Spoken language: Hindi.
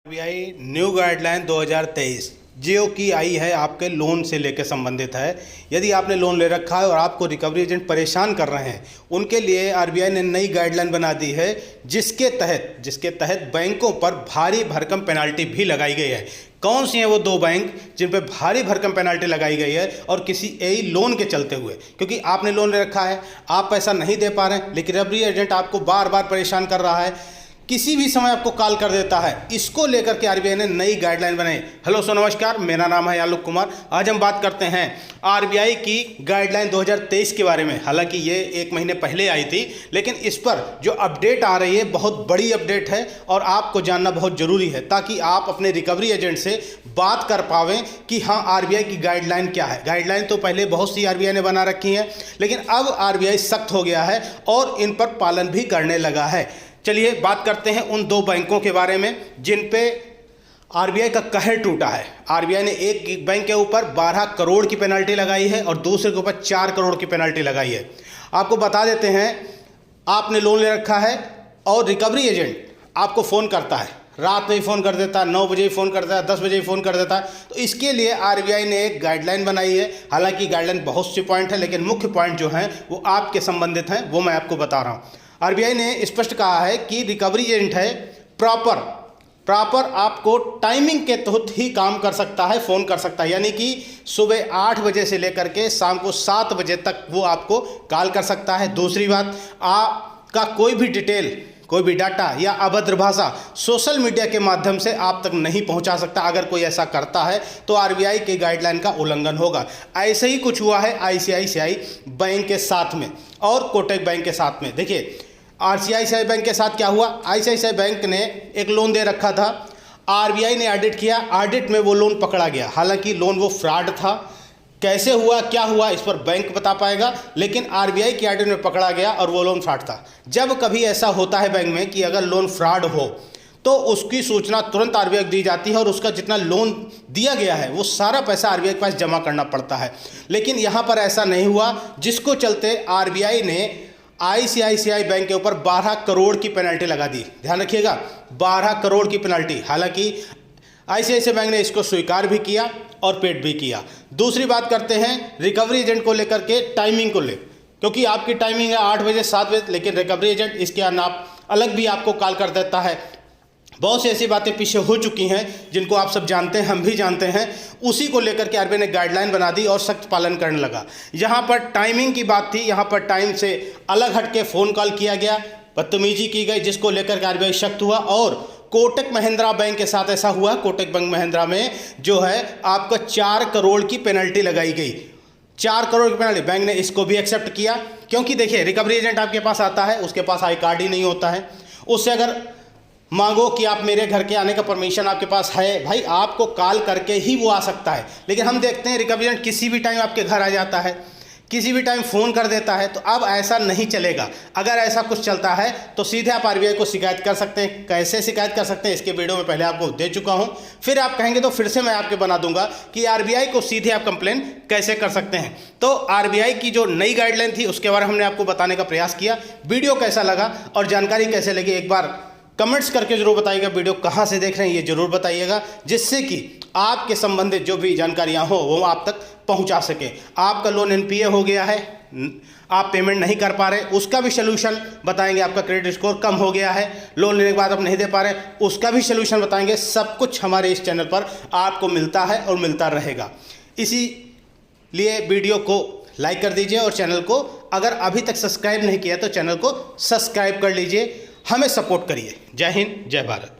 आरबीआई न्यू गाइडलाइन 2023 जो कि आई है आपके लोन से लेकर संबंधित है। यदि आपने लोन ले रखा है और आपको रिकवरी एजेंट परेशान कर रहे हैं, उनके लिए आरबीआई ने नई गाइडलाइन बना दी है, जिसके तहत बैंकों पर भारी भरकम पेनाल्टी भी लगाई गई है। कौन सी हैं वो दो बैंक जिन पर भारी भरकम पेनाल्टी लगाई गई है और किसी यही लोन के चलते हुए, क्योंकि आपने लोन ले रखा है, आप पैसा नहीं दे पा रहे हैं, लेकिन रिकवरी एजेंट आपको बार बार परेशान कर रहा है, किसी भी समय आपको कॉल कर देता है। इसको लेकर के आरबीआई ने नई गाइडलाइन बनाई। हेलो सो नमस्कार, मेरा नाम है आलोक कुमार। आज हम बात करते हैं आरबीआई की गाइडलाइन 2023 के बारे में। हालांकि ये 1 महीने पहले आई थी, लेकिन इस पर जो अपडेट आ रही है बहुत बड़ी अपडेट है और आपको जानना बहुत ज़रूरी है, ताकि आप अपने रिकवरी एजेंट से बात कर पावें कि हाँ आरबीआई की गाइडलाइन क्या है। गाइडलाइन तो पहले बहुत सी आरबीआई ने बना रखी है, लेकिन अब आरबीआई सख्त हो गया है और इन पर पालन भी करने लगा है। चलिए बात करते हैं उन दो बैंकों के बारे में जिन पे आरबीआई का कहर टूटा है। आरबीआई ने एक बैंक के ऊपर 12 करोड़ की पेनल्टी लगाई है और दूसरे के ऊपर 4 करोड़ की पेनल्टी लगाई है। आपको बता देते हैं, आपने लोन ले रखा है और रिकवरी एजेंट आपको फ़ोन करता है, रात में ही फ़ोन कर देता है, 9 बजे ही फ़ोन करता है, 10 बजे ही फ़ोन कर देता है। तो इसके लिए आरबीआई ने एक गाइडलाइन बनाई है। हालांकि गाइडलाइन बहुत से पॉइंट है, लेकिन मुख्य पॉइंट जो हैं वो आपके संबंधित हैं, वो मैं आपको बता रहा हूँ। आरबीआई ने स्पष्ट कहा है कि रिकवरी एजेंट है प्रॉपर आपको टाइमिंग के तहत ही काम कर सकता है, फ़ोन कर सकता है। यानी कि सुबह 8 बजे से लेकर के शाम को 7 बजे तक वो आपको कॉल कर सकता है। दूसरी बात, आपका कोई भी डिटेल, कोई भी डाटा या अभद्र भाषा सोशल मीडिया के माध्यम से आप तक नहीं पहुंचा सकता। अगर कोई ऐसा करता है तो आरबीआई की गाइडलाइन का उल्लंघन होगा। ऐसे ही कुछ हुआ है आईसीआईसीआई बैंक के साथ में और कोटक बैंक के साथ में। देखिए आईसीआईसीआई बैंक के साथ क्या हुआ, आईसीआईसीआई बैंक ने एक लोन दे रखा था, आरबीआई ने ऑडिट किया, ऑडिट में वो लोन पकड़ा गया। हालांकि लोन वो फ्रॉड था, कैसे हुआ क्या हुआ इस पर बैंक बता पाएगा, लेकिन आरबीआई की ऑडिट में पकड़ा गया और वो लोन फ्रॉड था। जब कभी ऐसा होता है बैंक में कि अगर लोन फ्रॉड हो तो उसकी सूचना तुरंत आरबीआई को दी जाती है और उसका जितना लोन दिया गया है वो सारा पैसा आरबीआई के पास जमा करना पड़ता है। लेकिन यहाँ पर ऐसा नहीं हुआ, जिसको चलते आरबीआई ने आईसीआईसीआई बैंक के ऊपर 12 करोड़ की पेनल्टी लगा दी। ध्यान रखिएगा, 12 करोड़ की पेनल्टी। हालांकि आईसीआईसीआई बैंक ने इसको स्वीकार भी किया और पेड भी किया। दूसरी बात करते हैं रिकवरी एजेंट को लेकर के, टाइमिंग को ले, क्योंकि आपकी टाइमिंग है 8 बजे 7 बजे, लेकिन रिकवरी एजेंट इसके अलग भी आपको कॉल कर देता है। बहुत सी ऐसी बातें पीछे हो चुकी हैं जिनको आप सब जानते हैं, हम भी जानते हैं। उसी को लेकर के आरबीआई ने गाइडलाइन बना दी और सख्त पालन करने लगा। यहाँ पर टाइमिंग की बात थी, यहाँ पर टाइम से अलग हट के फ़ोन कॉल किया गया, बदतमीजी की गई, जिसको लेकर के आरबीआई सख्त हुआ। और कोटक महिंद्रा बैंक के साथ ऐसा हुआ, कोटक बैंक महिंद्रा में जो है आपका 4 करोड़ की पेनल्टी लगाई गई। 4 करोड़ की पेनल्टी, बैंक ने इसको भी एक्सेप्ट किया। क्योंकि देखिए रिकवरी एजेंट आपके पास आता है, उसके पास आई कार्ड ही नहीं होता है। उससे अगर मांगो कि आप मेरे घर के आने का परमिशन आपके पास है, भाई आपको कॉल करके ही वो आ सकता है। लेकिन हम देखते हैं रिकवरी एजेंट किसी भी टाइम आपके घर आ जाता है, किसी भी टाइम फ़ोन कर देता है। तो अब ऐसा नहीं चलेगा। अगर ऐसा कुछ चलता है तो सीधे आप आरबीआई को शिकायत कर सकते हैं। कैसे शिकायत कर सकते हैं इसके वीडियो में पहले आपको दे चुका हूं, फिर आप कहेंगे तो फिर से मैं आपके बना दूंगा कि आरबीआई को सीधे आप कंप्लेन कैसे कर सकते हैं। तो आरबीआई की जो नई गाइडलाइन थी उसके बारे में हमने आपको बताने का प्रयास किया। वीडियो कैसा लगा और जानकारी कैसे लगी एक बार कमेंट्स करके जरूर बताइएगा। वीडियो कहाँ से देख रहे हैं ये जरूर बताइएगा, जिससे कि आपके संबंधित जो भी जानकारियाँ हो वो आप तक पहुँचा सके। आपका लोन एनपीए हो गया है, आप पेमेंट नहीं कर पा रहे, उसका भी सलूशन बताएंगे। आपका क्रेडिट स्कोर कम हो गया है, लोन लेने के बाद आप नहीं दे पा रहे, उसका भी सलूशन बताएंगे। सब कुछ हमारे इस चैनल पर आपको मिलता है और मिलता रहेगा। इसीलिए वीडियो को लाइक कर दीजिए और चैनल को अगर अभी तक सब्सक्राइब नहीं किया तो चैनल को सब्सक्राइब कर लीजिए, हमें सपोर्ट करिए। जय हिंद, जय भारत।